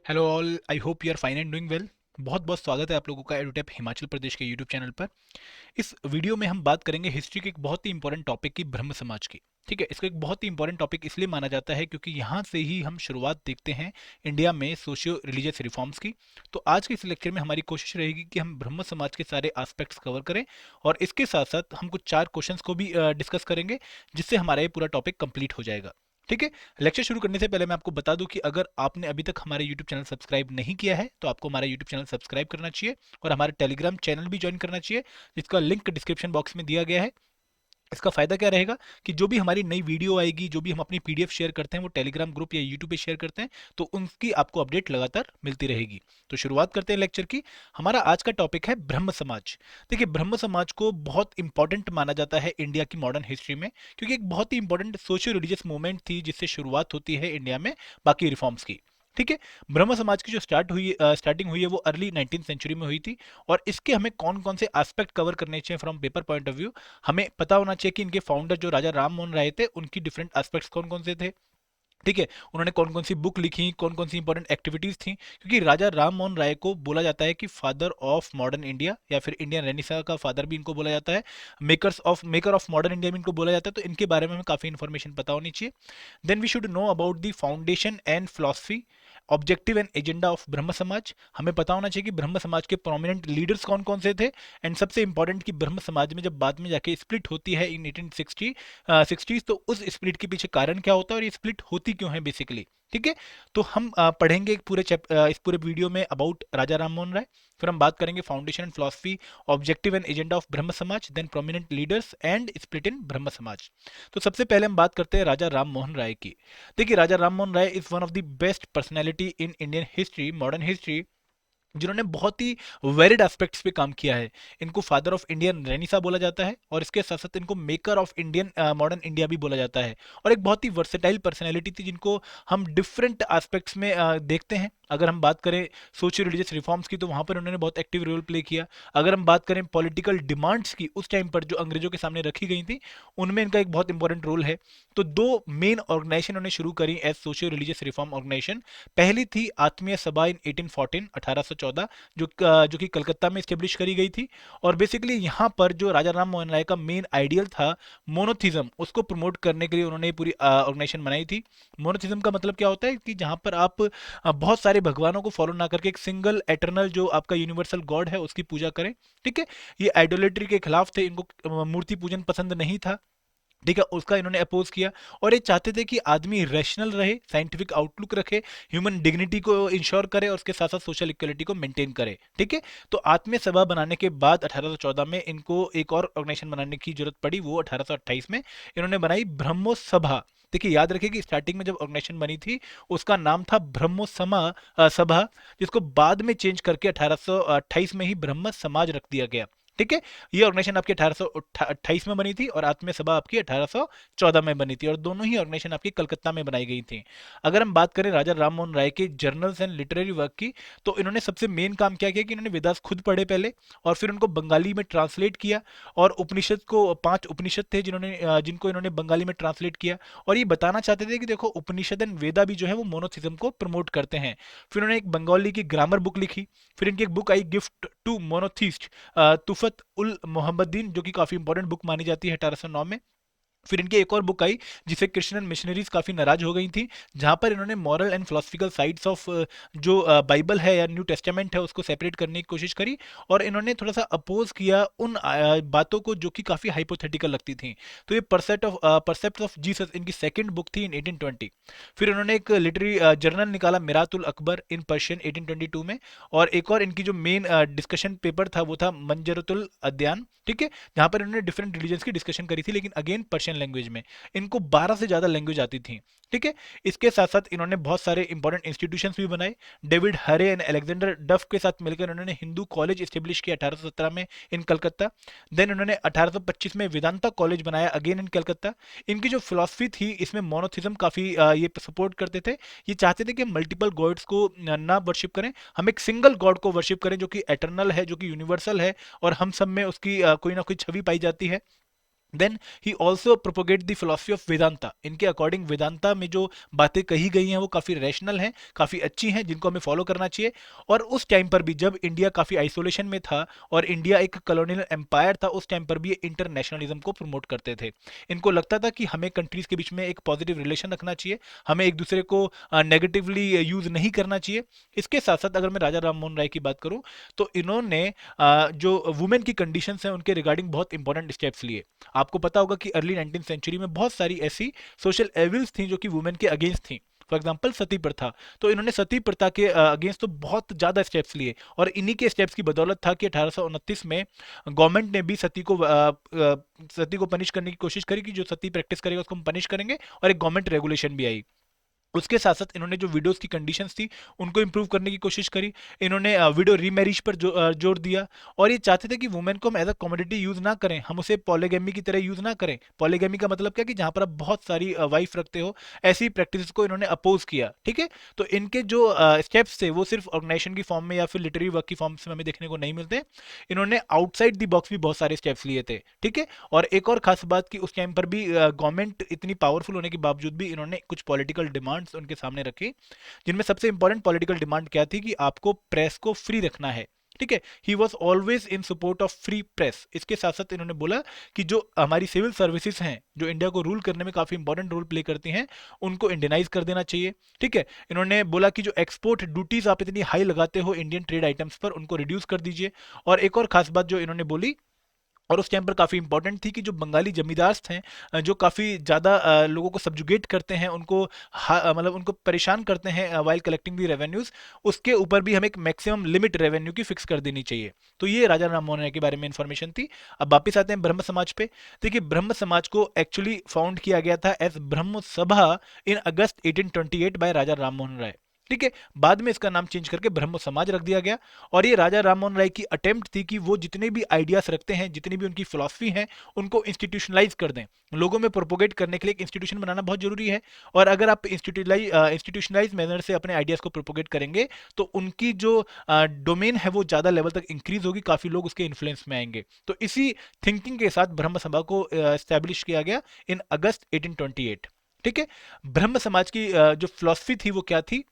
Hello all, I hope you are fine and doing well. बहुत बहुत स्वागत है आप लोगों का एडुटेप हिमाचल प्रदेश के यूट्यूब चैनल पर। इस वीडियो में हम बात करेंगे हिस्ट्री के एक बहुत ही इंपॉर्टेंट टॉपिक की, ब्रह्म समाज की। ठीक है, इसको एक बहुत ही इंपॉर्टेंट टॉपिक इसलिए माना जाता है क्योंकि यहाँ से ही हम शुरुआत देखते हैं इंडिया में सोशियो रिलीजियस रिफॉर्म्स की। तो आज के इस लेक्चर में हमारी कोशिश रहेगी कि हम ब्रह्म समाज के सारे एस्पेक्ट्स कवर करें और इसके साथ साथ हम कुछ 4 क्वेश्चंस को भी डिस्कस करेंगे, जिससे हमारा ये पूरा टॉपिक कंप्लीट हो जाएगा। ठीक है। लेक्चर शुरू करने से पहले मैं आपको बता दूं कि अगर आपने अभी तक हमारे YouTube चैनल सब्सक्राइब नहीं किया है तो आपको हमारा YouTube चैनल सब्सक्राइब करना चाहिए और हमारे टेलीग्राम चैनल भी ज्वाइन करना चाहिए, जिसका लिंक डिस्क्रिप्शन बॉक्स में दिया गया है। इसका फायदा क्या रहेगा कि जो भी हमारी नई वीडियो आएगी, जो भी हम अपनी पीडीएफ शेयर करते हैं वो टेलीग्राम ग्रुप या यूट्यूब पे शेयर करते हैं, तो उनकी आपको अपडेट लगातार मिलती रहेगी। तो शुरुआत करते हैं लेक्चर की। हमारा आज का टॉपिक है ब्रह्म समाज। देखिए, ब्रह्म समाज को बहुत इंपॉर्टेंट माना जाता है इंडिया की मॉडर्न हिस्ट्री में, क्योंकि एक बहुत ही इंपॉर्टेंट सोशियो रिलीजियस मूवमेंट थी जिससे शुरुआत होती है इंडिया में बाकी रिफॉर्म्स की। ठीक है। ब्रह्म समाज की जो स्टार्टिंग हुई है वो अर्ली 19th सेंचुरी में हुई थी। और इसके हमें कौन कौन से एस्पेक्ट कवर करने चाहिए from paper point of view, हमें पता होना चाहिए कि इनके फाउंडर जो राजा राम मोहन राय थे उनकी डिफरेंट एस्पेक्ट्स कौन कौन से थे। ठीक है। उन्होंने कौन कौन सी बुक लिखी, कौन कौन सी इंपॉर्टेंट एक्टिविटीज थी, क्योंकि राजा राम मोहन राय को बोला जाता है कि फादर ऑफ मॉडर्न इंडिया, या फिर इंडियन रेनेसां का फादर भी इनको बोला जाता है। मेकर ऑफ मॉडर्न इंडिया भी इनको बोला जाता है। तो इनके बारे में हमें काफी इंफॉर्मेशन पता होनी चाहिए। Then we should know about the foundation and philosophy, objective and agenda of Brahmo Samaj. हमें पता होना चाहिए कि ब्रह्म समाज के प्रोमिनेंट लीडर्स कौन कौन से थे। एंड सबसे इंपॉर्टेंट कि ब्रह्म समाज में जब बाद में जाके स्प्लिट होती है इन 1860 तो उस स्प्लिट के पीछे कारण क्या होता है और ये स्प्लिट होती क्यों है बेसिकली। ठीक है। तो हम पढ़ेंगे इस पूरे वीडियो में अबाउट राजा राम मोहन राय। फिर हम बात करेंगे foundation and philosophy, objective and agenda of Brahmo Samaj, then prominent leaders and split in Brahmo Samaj. तो सबसे पहले हम बात करते हैं राजा राम मोहन राय की। देखिए, Raja Ram Mohan Roy is one of the best personality in Indian history, modern history, जिन्होंने बहुत ही वेरिड एस्पेक्ट्स पे काम किया है। इनको फादर ऑफ इंडियन रेनिसा बोला जाता है और इसके साथ साथ इनको maker of Indian modern India भी बोला जाता है। और एक बहुत ही वर्सेटाइल पर्सनैलिटी थी जिनको हम डिफरेंट एस्पेक्ट्स में देखते हैं। अगर हम बात करें सोशियो रिलीजियस रिफॉर्म्स की, तो वहां पर उन्होंने बहुत एक्टिव रोल प्ले किया। अगर हम बात करें पॉलिटिकल डिमांड्स की उस टाइम पर जो अंग्रेजों के सामने रखी गई थी, उनमें इनका एक बहुत इंपॉर्टेंट रोल है। तो दो मेन ऑर्गेनाइजेशन उन्होंने शुरू करी as socio religious reform organisation. पहली थी आत्मीय सभा इन 1814 1814, जो कि कलकत्ता में स्टेब्लिश करी गई थी। और बेसिकली यहाँ पर जो राजा राम मोहन राय का मेन आइडियल था मोनोथिज्म, उसको प्रमोट करने के लिए उन्होंने पूरी ऑर्गेनाइजेशन बनाई थी। मोनोथिज्म का मतलब क्या होता है कि जहाँ पर आप बहुत सारे भगवानों को फॉलो ना करके एक सिंगल एटर्नल जो आपका यूनिवर्सल गॉड है उसकी पूजा करें। ठीक है। ये आइडोलेट्री के खिलाफ थे, इनको मूर्ति पूजन पसंद नहीं था। ठीक है, उसका इन्होंने अपोज किया। और ये चाहते थे कि आदमी रैशनल रहे, साइंटिफिक आउटलुक रखे, ह्यूमन डिग्निटी को इंश्योर करे और उसके साथ साथ सोशल इक्वलिटी को मेंटेन करे। ठीक है। तो आत्मीय सभा बनाने के बाद 1814 में इनको एक और ऑर्गेनाइजेशन बनाने की जरूरत पड़ी, वो 1828 में इन्होंने बनाई ब्रह्मो सभा। देखिए, याद रखिए कि स्टार्टिंग में जब ऑर्गेनाइजेशन बनी थी उसका नाम था ब्रह्मो सभा, जिसको बाद में चेंज करके 1828 में ही ब्रह्म समाज रख दिया गया। ठीक है। ये ऑर्गेनाइजेशन आपकी 1828 में बनी थी और आत्मीय सभा आपकी 1814 में बनी थी, और दोनों ही ऑर्गेनाइजेशन आपकी कलकत्ता में बनाई गई थी। अगर हम बात करें राजा राम मोहन राय के जर्नल्स एंड लिटरेरी वर्क की, तो इन्होंने सबसे मेन काम क्या किया कि इन्होंने वेदास खुद पढ़े पहले और फिर उनको बंगाली में ट्रांसलेट किया। और उपनिषद को 5 उपनिषद थे जिनको इन्होंने बंगाली में ट्रांसलेट किया। और ये बताना चाहते थे कि देखो, उपनिषद एंड वेदा भी जो है वो मोनोथिज्म को प्रमोट करते हैं। फिर उन्होंने एक बंगाली की ग्रामर बुक लिखी। फिर इनकी एक बुक आई gift to monotheist, Tuhfat ul Muwahhidin, जो कि काफी इंपॉर्टेंट बुक मानी जाती है 1809 में। फिर इनकी एक और बुक आई जिसे क्रिश्चियन मिशनरीज काफी नाराज हो गई थी, जहां पर इन्होंने moral and philosophical sides of जो बाइबल है या न्यू टेस्टामेंट है उसको सेपरेट करने की कोशिश करी। और इन्होंने थोड़ा सा अपोज किया उन बातों को जो कि काफी हाइपोथेटिकल लगती थी। तो ये परसेप्ट ऑफ जीसस इनकी सेकंड बुक थी इन 1820। फिर उन्होंने एक लिटरेरी जर्नल निकाला मिरातुल अकबर इन पर्शियन 1822 में। और एक और इनकी जो मेन डिस्कशन पेपर था वो था मंजरतुल अद्यान। ठीक है। जहां पर इन्होंने डिफरेंट रिलीजन्स की डिस्कशन करी थी, लेकिन अगेन पर्शियन लैंग्वेज में। इनको 12 से ज्यादा लैंग्वेज आती थी। ठीक है। इसके साथ साथ इन्होंने बहुत सारे इंपॉर्टेंट इंस्टीट्यूशंस भी बनाए। डेविड हरे एंड अलेक्जेंडर डफ के साथ मिलकर उन्होंने हिंदू कॉलेज स्टेब्लिश किया 1817 में इन कलकत्ता। देन उन्होंने 1825 में वेदांता कॉलेज बनाया अगेन इन कलकत्ता। इनकी जो फिलोसफी थी इसमें मोनोथिज्म काफी ये सपोर्ट करते थे। ये चाहते थे कि मल्टीपल गॉड्स को ना वर्शिप करें, हम एक सिंगल गॉड को वर्शिप करें जो कि एटर्नल है, जो कि यूनिवर्सल है, और हम सब में उसकी कोई ना कोई छवि पाई जाती है। Then he also propagate the philosophy of Vedanta. इनके अकॉर्डिंग वेदांता में जो बातें कही गई हैं वो काफ़ी रैशनल हैं, काफ़ी अच्छी हैं, जिनको हमें फॉलो करना चाहिए। और उस टाइम पर भी जब इंडिया काफ़ी आइसोलेशन में था और इंडिया एक कॉलोनियल एम्पायर था, उस टाइम पर भी ये इंटरनेशनलिज्म को प्रमोट करते थे। इनको लगता था कि हमें कंट्रीज़ के बीच में एक पॉजिटिव रिलेशन रखना चाहिए, हमें एक दूसरे को नेगेटिवली यूज़ नहीं करना चाहिए। इसके साथ साथ अगर मैं राजा राम मोहन राय की बात करूँ तो इन्होंने जो वुमेन की कंडीशंस हैं उनके रिगार्डिंग बहुत इंपॉर्टेंट स्टेप्स लिए। आपको पता होगा कि अर्ली 19th सेंचुरी में बहुत सारी ऐसी सोशल एविल्स थी जो कि वुमेन के अगेंस्ट थी। फॉर एग्जाम्पल सती प्रथा। तो इन्होंने सती प्रथा के अगेंस्ट तो बहुत ज़्यादा स्टेप्स लिए और इन्हीं के स्टेप्स की बदौलत था कि 1829 में गवर्नमेंट ने भी सती को पनिश करने की कोशिश करी कि जो सती प्रैक्टिस करेगा उसको हम पनिश करेंगे, और एक गवर्नमेंट रेगुलेशन भी आई। उसके साथ साथ इन्होंने जो विडोज की कंडीशंस थी उनको इंप्रूव करने की कोशिश करी। इन्होंने विडो रीमैरिज पर जोर दिया और ये चाहते थे कि वुमेन को हम एज अ कमोडिटी यूज ना करें, हम उसे पॉलीगैमी की तरह यूज ना करें। पॉलीगैमी का मतलब क्या कि जहां पर आप बहुत सारी वाइफ रखते हो, ऐसी प्रैक्टिस को इन्होंने अपोज किया। ठीक है, तो इनके जो स्टेप्स थे वो सिर्फ ऑर्गेनाइजेशन की फॉर्म में या फिर लिटरेरी वर्क की फॉर्म में हमें देखने को नहीं मिलते। इन्होंने आउटसाइड द बॉक्स भी बहुत सारे स्टेप्स लिए थे। ठीक है, और एक और खास बात कि उस टाइम पर भी गवर्नमेंट इतनी पावरफुल होने के बावजूद भी इन्होंने कुछ पॉलिटिकल डिमांड्स उनके सामने रखी, जिनमें सबसे इंपॉर्टेंट पॉलिटिकल डिमांड क्या थी कि आपको प्रेस को फ्री रखना है। ठीक है, he was always in support of free press. इसके साथ साथ इन्होंने बोला कि जो हमारी सिविल सर्विसेज हैं जो इंडिया को रूल करने में काफी इंपॉर्टेंट रोल प्ले करती हैं, उनको इंडियनाइज कर देना चाहिए। ठीक है, इन्होंने बोला कि जो एक्सपोर्ट ड्यूटीज आप इतनी हाई लगाते हो इंडियन ट्रेड आइटम्स पर, उनको रिड्यूस कर दीजिए। और एक और खास बात जो इन्होंने बोली और उस टाइम पर काफ़ी इंपॉर्टेंट थी कि जो बंगाली जमींदार थे, जो काफ़ी ज़्यादा लोगों को सब्जुगेट करते हैं, उनको मतलब उनको परेशान करते हैं वाइल कलेक्टिंग दी रेवेन्यूज़, उसके ऊपर भी हमें एक मैक्सिमम लिमिट रेवेन्यू की फिक्स कर देनी चाहिए। तो ये राजा राम मोहन राय के बारे में इंफॉर्मेशन थी। अब वापिस आते हैं ब्रह्म समाज पे। देखिए, ब्रह्म समाज को एक्चुअली फाउंड किया गया था एज ब्रह्म सभा इन अगस्त 1828 बाय राजा राम मोहन राय। ठीक है, बाद में इसका नाम चेंज करके ब्रह्म समाज रख दिया गया। और ये राजा राममोहन राय की अटेम्प्ट थी कि वो जितने भी आइडियाज रखते हैं, जितनी भी उनकी फिलॉसफी है, उनको इंस्टीट्यूशनलाइज कर दें। लोगों में प्रोपोगेट करने के लिए एक इंस्टीट्यूशन बनाना बहुत जरूरी है। और अगर आप इंस्टीट्यूशनलाइज मैनर से अपने आइडियाज को प्रोपोगेट करेंगे तो उनकी जो डोमेन है वो ज़्यादा लेवल तक इंक्रीज होगी, काफ़ी लोग उसके इन्फ्लुएंस में आएंगे। तो इसी थिंकिंग के साथ ब्रह्म सभा को स्टैब्लिश किया गया इन अगस्त 1828। ठीक है, ब्रह्म समाज की जो फिलॉसफी थी वो क्या थी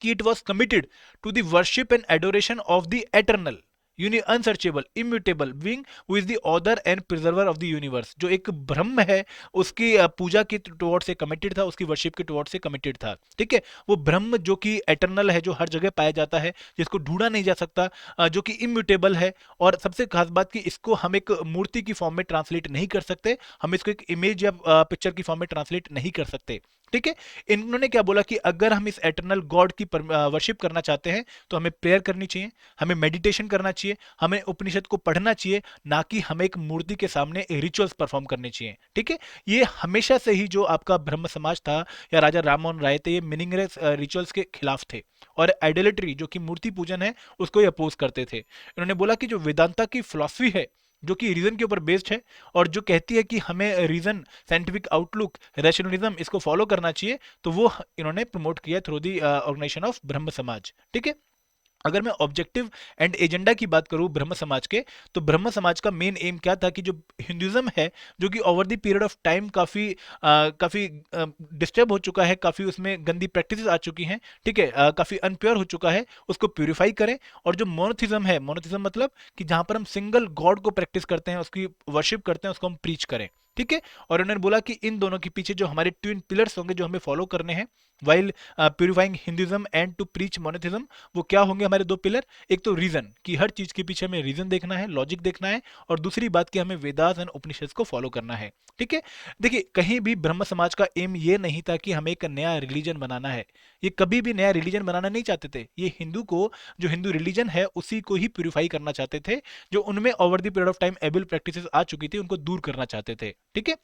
कि it was committed to the worship and adoration of the eternal unsearchable immutable being who is the author and preserver of the universe. जो एक ब्रह्म है उसकी पूजा के टुवर्ड से कमिटेड था, उसकी वर्शिप के टुवर्ड से कमिटेड था। ठीक है, वो ब्रह्म जो कि एटर्नल है, जो हर जगह पाया जाता है, जिसको ढूंढा नहीं जा सकता, जो कि इम्यूटेबल है। और सबसे खास बात कि इसको हम एक मूर्ति की फॉर्म में ट्रांसलेट नहीं कर सकते, हम इसको एक इमेज या पिक्चर की फॉर्म में ट्रांसलेट नहीं कर सकते। ठीक है, इन्होंने क्या बोला कि अगर हम इस एटर्नल गॉड की वर्शिप करना चाहते हैं तो हमें प्रेयर करनी चाहिए, हमें मेडिटेशन करना चाहिए, हमें उपनिषद को पढ़ना चाहिए, ना कि हमें एक मूर्ति के सामने रिचुअल्स परफॉर्म करने चाहिए। ठीक है, ये हमेशा से ही जो आपका ब्रह्म समाज था या राजा राममोहन राय थे, ये मीनिंगलेस रिचुअल्स के खिलाफ थे और आइडोलेट्री जो कि मूर्ति पूजन है उसको ये अपोज करते थे। इन्होंने बोला कि जो वेदांता की फिलॉसफी है जो कि रीजन के ऊपर बेस्ड है और जो कहती है कि हमें रीजन, साइंटिफिक आउटलुक, रैशनलिज्म इसको फॉलो करना चाहिए, तो वो इन्होंने प्रमोट किया through the organisation of Brahmo समाज। ठीक है, अगर मैं ऑब्जेक्टिव एंड एजेंडा की बात करूं ब्रह्म समाज के, तो ब्रह्म समाज का मेन एम क्या था कि जो हिंदुइज्म है, जो कि over the period of time काफ़ी डिस्टर्ब हो चुका है, काफ़ी उसमें गंदी प्रैक्टिसेस आ चुकी हैं। ठीक है, काफ़ी अनप्योर हो चुका है, उसको प्यूरिफाई करें। और जो मोनोथिज्म है, मोनोथिज्म मतलब कि जहां पर हम सिंगल गॉड को प्रैक्टिस करते हैं, उसकी वर्शिप करते हैं, उसको हम प्रीच करें। ठीक है, और उन्होंने बोला कि इन दोनों के पीछे जो हमारे ट्विन पिलर्स होंगे जो हमें फॉलो करने हैं while purifying Hinduism and to preach monotheism, वो क्या होंगे हमारे दो पिलर। एक तो रीजन, कि हर चीज के पीछे हमें रीजन देखना है, लॉजिक देखना है, और दूसरी बात कि हमें वेदास एंड उपनिषद को फॉलो करना है। ठीक है, देखिए कहीं भी ब्रह्म समाज का एम ये नहीं था कि हमें एक नया रिलीजन बनाना है, ये कभी भी नया रिलीजन बनाना नहीं चाहते थे। ये हिंदू को, जो हिंदू रिलीजन है उसी को ही प्यूरिफाई करना चाहते थे, जो उनमें over the period of time evil practices आ चुकी थी उनको दूर करना चाहते थे। ठीक है,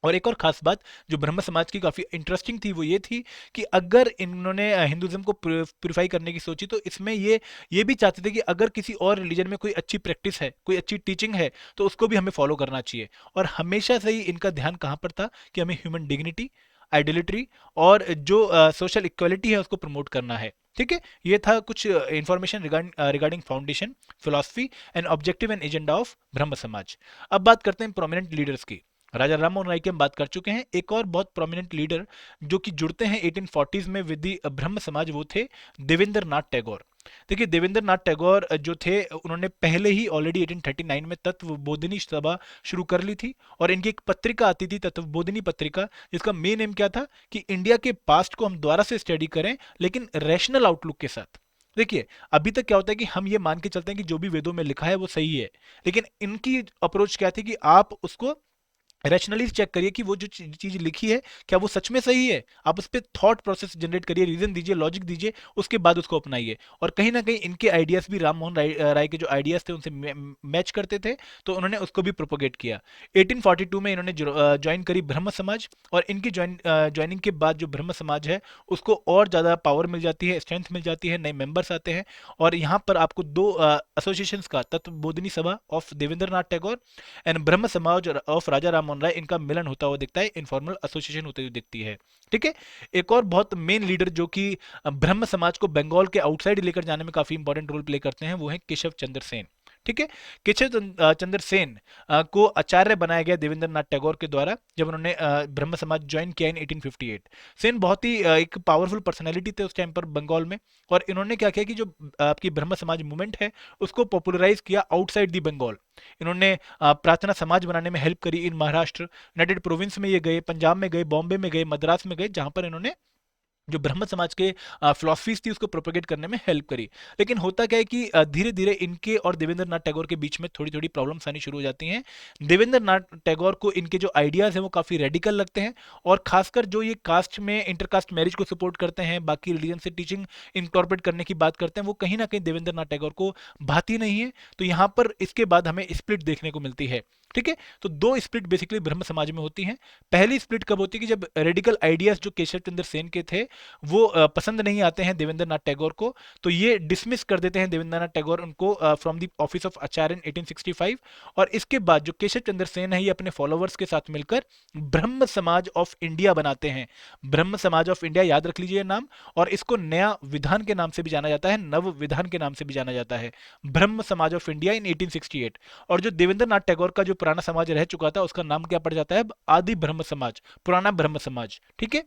और एक और खास बात जो ब्रह्म समाज की काफ़ी इंटरेस्टिंग थी वो ये थी कि अगर इन्होंने हिंदुज्म को प्यूरिफाई करने की सोची, तो इसमें ये भी चाहते थे कि अगर किसी और रिलीजन में कोई अच्छी प्रैक्टिस है, कोई अच्छी टीचिंग है, तो उसको भी हमें फॉलो करना चाहिए। और हमेशा से ही इनका ध्यान कहाँ पर था कि हमें ह्यूमन डिग्निटी, आइडोलिट्री और जो सोशल इक्वलिटी है उसको प्रमोट करना है। ठीक है, ये था कुछ information regarding foundation, philosophy and objective and agenda of Brahmo समाज। अब बात करते हैं प्रोमिनेंट लीडर्स की। राजा राम मोहन राय की हम बात कर चुके हैं। एक और बहुत प्रोमिनेंट लीडर जो कि जुड़ते हैं 1840s में विद द ब्रह्म समाज, वो थे देवेंद्र नाथ टैगोर। देखिए देवेंद्र नाथ टैगोर जो थे, उन्होंने पहले ही ऑलरेडी 1839 में तत्व बोधिनी सभा शुरू कर ली थी, और इनकी एक पत्रिका आती थी तत्व बोधिनी पत्रिका, जिसका मेन एम क्या था कि इंडिया के पास्ट को हम दोबारा से स्टडी करें, लेकिन रैशनल आउटलुक के साथ। देखिए अभी तक क्या होता है कि हम ये मान के चलते हैं कि जो भी वेदों में लिखा है वो सही है, लेकिन इनकी अप्रोच क्या थी कि आप उसको रैशनली चेक करिए कि वो जो चीज लिखी है क्या वो सच में सही है। आप उस पर थॉट प्रोसेस जनरेट करिए, रीजन दीजिए, लॉजिक दीजिए, उसके बाद उसको अपनाइए। और कहीं ना कहीं इनके आइडियाज भी राम मोहन राय के जो आइडियाज थे उनसे मैच करते थे, तो उन्होंने उसको भी प्रोपोगेट किया। 1842 में इन्होंने ज्वाइन करी ब्रह्म समाज, और इनकी ज्वाइनिंग के बाद जो ब्रह्म समाज है उसको और ज़्यादा पावर मिल जाती है, स्ट्रेंथ मिल जाती है, नए मेंबर्स आते हैं। और यहाँ पर आपको दो एसोसिएशंस का, तत्व बोधिनी सभा ऑफ देवेंद्र नाथ टैगोर एंड ब्रह्म समाज ऑफ राजा राम मोहन राय, इनका मिलन होता हुआ दिखता है, इनफॉर्मल एसोसिएशन होते हुए दिखती है। ठीक है, एक और बहुत मेन लीडर जो कि ब्रह्म समाज को बंगाल के आउटसाइड लेकर जाने में काफी इंपॉर्टेंट रोल प्ले करते हैं, वो है केशव चंद्र सेन। ठीक है, केशव चंद्र सेन को आचार्य बनाया गया देवेंद्र नाथ टैगोर के द्वारा जब उन्होंने ब्रह्म समाज ज्वाइन किया इन 1858। सेन बहुत ही एक पावरफुल पर्सनैलिटी थे उस टाइम पर बंगाल में, और इन्होंने क्या किया कि जो आपकी ब्रह्म समाज मूवमेंट है उसको पॉपुलराइज किया आउटसाइड दी बंगाल। इन्होंने प्रार्थना समाज बनाने में हेल्प करी इन महाराष्ट्र, यूनाइटेड प्रोविंस में ये गए, पंजाब में गए, बॉम्बे में गए, मद्रास में गए, जहां पर इन्होंने जो ब्रह्म समाज के फिलोसफीज थी उसको प्रोपेगेट करने में हेल्प करी। लेकिन होता क्या है कि धीरे धीरे इनके और देवेंद्र नाथ टैगोर के बीच में थोड़ी थोड़ी प्रॉब्लम्स आनी शुरू हो जाती हैं। देवेंद्र नाथ टैगोर को इनके जो आइडियाज हैं वो काफी रेडिकल लगते हैं, और खासकर जो ये कास्ट में इंटरकास्ट मैरिज को सपोर्ट करते हैं, बाकी रिलीजन से टीचिंग इनकॉर्पोरेट करने की बात करते हैं, वो कहीं ना कहीं देवेंद्र नाथ टैगोर को भाती नहीं है। तो यहाँ पर इसके बाद हमें स्प्लिट देखने को मिलती है। ठीक है, तो दो स्प्लिट बेसिकली ब्रह्म समाज में होती हैं। पहली स्प्लिट कब होती है कि जब रेडिकल आइडियाज जो केशव चंद्र सेन के थे वो पसंद नहीं आते हैं देवेंद्र नाथ टैगोर को, तो ये डिसमिस कर देते हैं देवेंद्र नाथ टैगोर उनको फ्रॉम द ऑफिस ऑफ आचार्य इन 1865। और इसके बाद जो केशव चंद्र सेन है ये अपने फॉलोअर्स के साथ मिलकर ब्रह्म समाज ऑफ इंडिया बनाते हैं। ब्रह्म समाज ऑफ इंडिया, याद रख लीजिए नाम, और इसको नया विधान के नाम से भी जाना जाता है, नव विधान के नाम से भी जाना जाता है, ब्रह्म समाज ऑफ इंडिया इन 1868। और जो देवेंद्र नाथ टैगोर का जो पुराना समाज रह चुका था उसका नाम क्या पड़ जाता है, आदि ब्रह्म समाज, पुराना ब्रह्म समाज। ठीक है,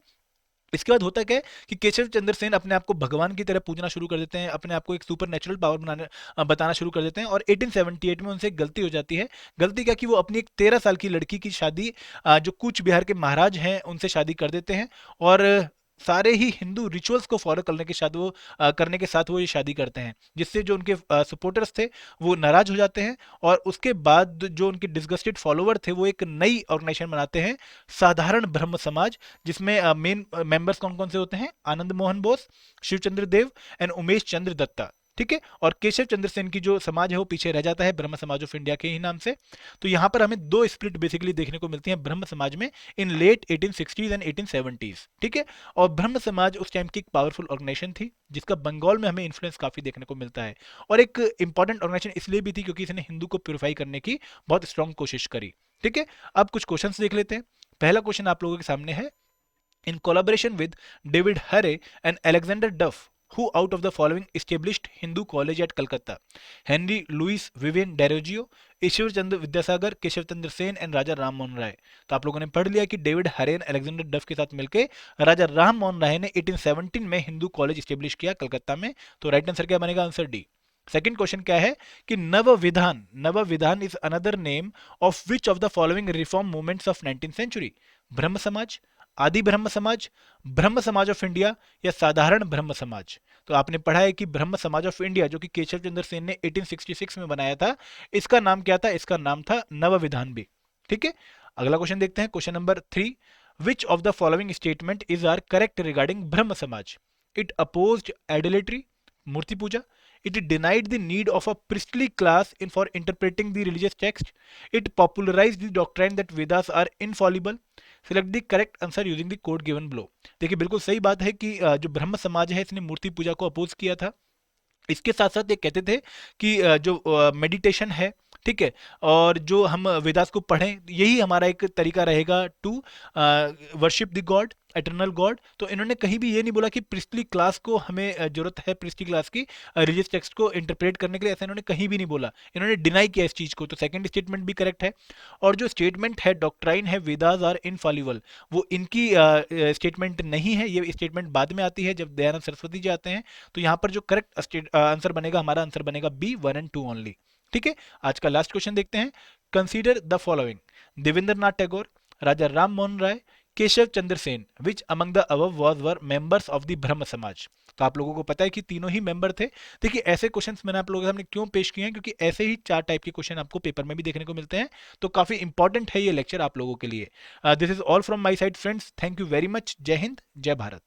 इसके बाद होता क्या है कि केशव चंद्र सेन अपने आप को भगवान की तरह पूजना शुरू कर देते हैं, अपने आप को एक सुपर नेचुरल पावर बताना शुरू कर देते हैं, और 1878 में उनसे एक गलती हो जाती है। गलती क्या कि वो अपनी एक 13 साल की लड़की की शादी जो कूच बिहार के महाराज हैं उनसे शादी कर देते हैं, और सारे ही हिंदू रिचुअल्स को फॉलो करने के साथ करने के साथ वो ये शादी करते हैं, जिससे जो उनके सपोर्टर्स थे वो नाराज हो जाते हैं। और उसके बाद जो उनके डिसगस्टेड फॉलोवर थे वो एक नई ऑर्गेनाइजेशन बनाते हैं, साधारण ब्रह्म समाज, जिसमें मेन मेंबर्स कौन कौन से होते हैं, आनंद मोहन बोस, शिवचंद्र देव एंड उमेश चंद्र दत्ता। ठीक है, और केशव चंद्र सेन की जो समाज है वो पीछे रह जाता है ब्रह्म समाज ऑफ इंडिया के ही नाम से। तो यहाँ पर हमें दो स्प्लिट बेसिकली देखने को मिलती हैं ब्रह्म समाज में इन लेट 1860s एंड 1870s। ठीक है, और ब्रह्म समाज उस टाइम की एक पावरफुल ऑर्गेनाइजेशन थी जिसका बंगाल में हमें इन्फ्लुएंस काफी देखने को मिलता है, और एक इंपॉर्टेंट ऑर्गेनाइजेशन इसलिए भी थी क्योंकि इसने हिंदू को प्योरीफाई करने की बहुत स्ट्रांग कोशिश करी। ठीक है, अब कुछ क्वेश्चंस देख लेते हैं। पहला क्वेश्चन आप लोगों के सामने है, in collaboration with David Harry and Alexander Duff, who out of the following established Hindu college at Calcutta? Henry Louis Vivian Deroggio, Ishwar Chandra Vidyasagar, Keshab Chandra Sen and Raja Ram Mohan Roy. तो आप लोगों ने पढ़ लिया कि डेविड हरे एंड अलेक्जेंडर डफ के साथ मिलकर राजा राम मोहन राय ने 1817 में हिंदू कॉलेज स्टेब्लिश किया कलकत्ता में। तो राइट आंसर क्या बनेगा, आंसर डी। सेकंड क्वेश्चन क्या है कि Navavidhan, Navavidhan is another name of which of the following reform movements of 19th century? Brahmo Samaj, आदि ब्रह्म समाज, ब्रह्म समाज ऑफ इंडिया, या साधारण ब्रह्म समाज? तो आपने पढ़ा है कि ब्रह्म समाज ऑफ इंडिया जो कि केशव चंद्र सेन ने 1866 में बनाया था, इसका नाम क्या था, इसका नाम था नव विधान भी। ठीक है, अगला क्वेश्चन देखते हैं, question number 3। Which of the following statement is are correct regarding Brahmo Samaj? It opposed idolatry, मूर्ति पूजा, it denied the need of a priestly class in for interpreting the religious text, it popularized the doctrine that Vedas are infallible, select the correct answer using the code given below। देखिए बिल्कुल सही बात है कि जो ब्रह्म समाज है इसने मूर्ति पूजा को अपोज किया था। इसके साथ साथ ये कहते थे कि जो मेडिटेशन है, ठीक है, और जो हम वेदास को पढ़ें यही हमारा एक तरीका रहेगा to worship the God. Eternal God. तो इन्होंने कहीं भी ये नहीं बोला कि प्रिस्टली क्लास को हमें जरूरत है प्रिस्टली क्लास की रिलीजियस टेक्स्ट को इंटरप्रेट करने के लिए, ऐसा इन्होंने कहीं भी नहीं बोला। इन्होंने डिनाई किया इस चीज को, तो सेकंड स्टेटमेंट भी करेक्ट है। और जो स्टेटमेंट है डॉक्ट्राइन है वेदास आर इनफॉलिबल, वो इनकी स्टेटमेंट नहीं है, ये स्टेटमेंट बाद में आती है जब दयानंद सरस्वती जी आते हैं। तो यहाँ पर जो करेक्ट आंसर बनेगा, हमारा आंसर बनेगा बी, 1 और 2 ओनली। ठीक है, आज का लास्ट क्वेश्चन देखते हैं। Consider the following, Devendra Nath Tagore, Raja Ram Mohan Roy, Keshav Chandra Sen, which among the above was were members of the Brahmo Samaj. तो आप लोगों को पता है कि तीनों ही मेंबर थे। देखिए ऐसे क्वेश्चंस मैंने आप लोगों के सामने क्यों पेश किए हैं, क्योंकि ऐसे ही 4 टाइप के क्वेश्चन आपको पेपर में भी देखने को मिलते हैं। तो काफी इंपॉर्टेंट है ये लेक्चर आप लोगों के लिए। This is all from my side friends, thank you very much. जय हिंद, जय भारत।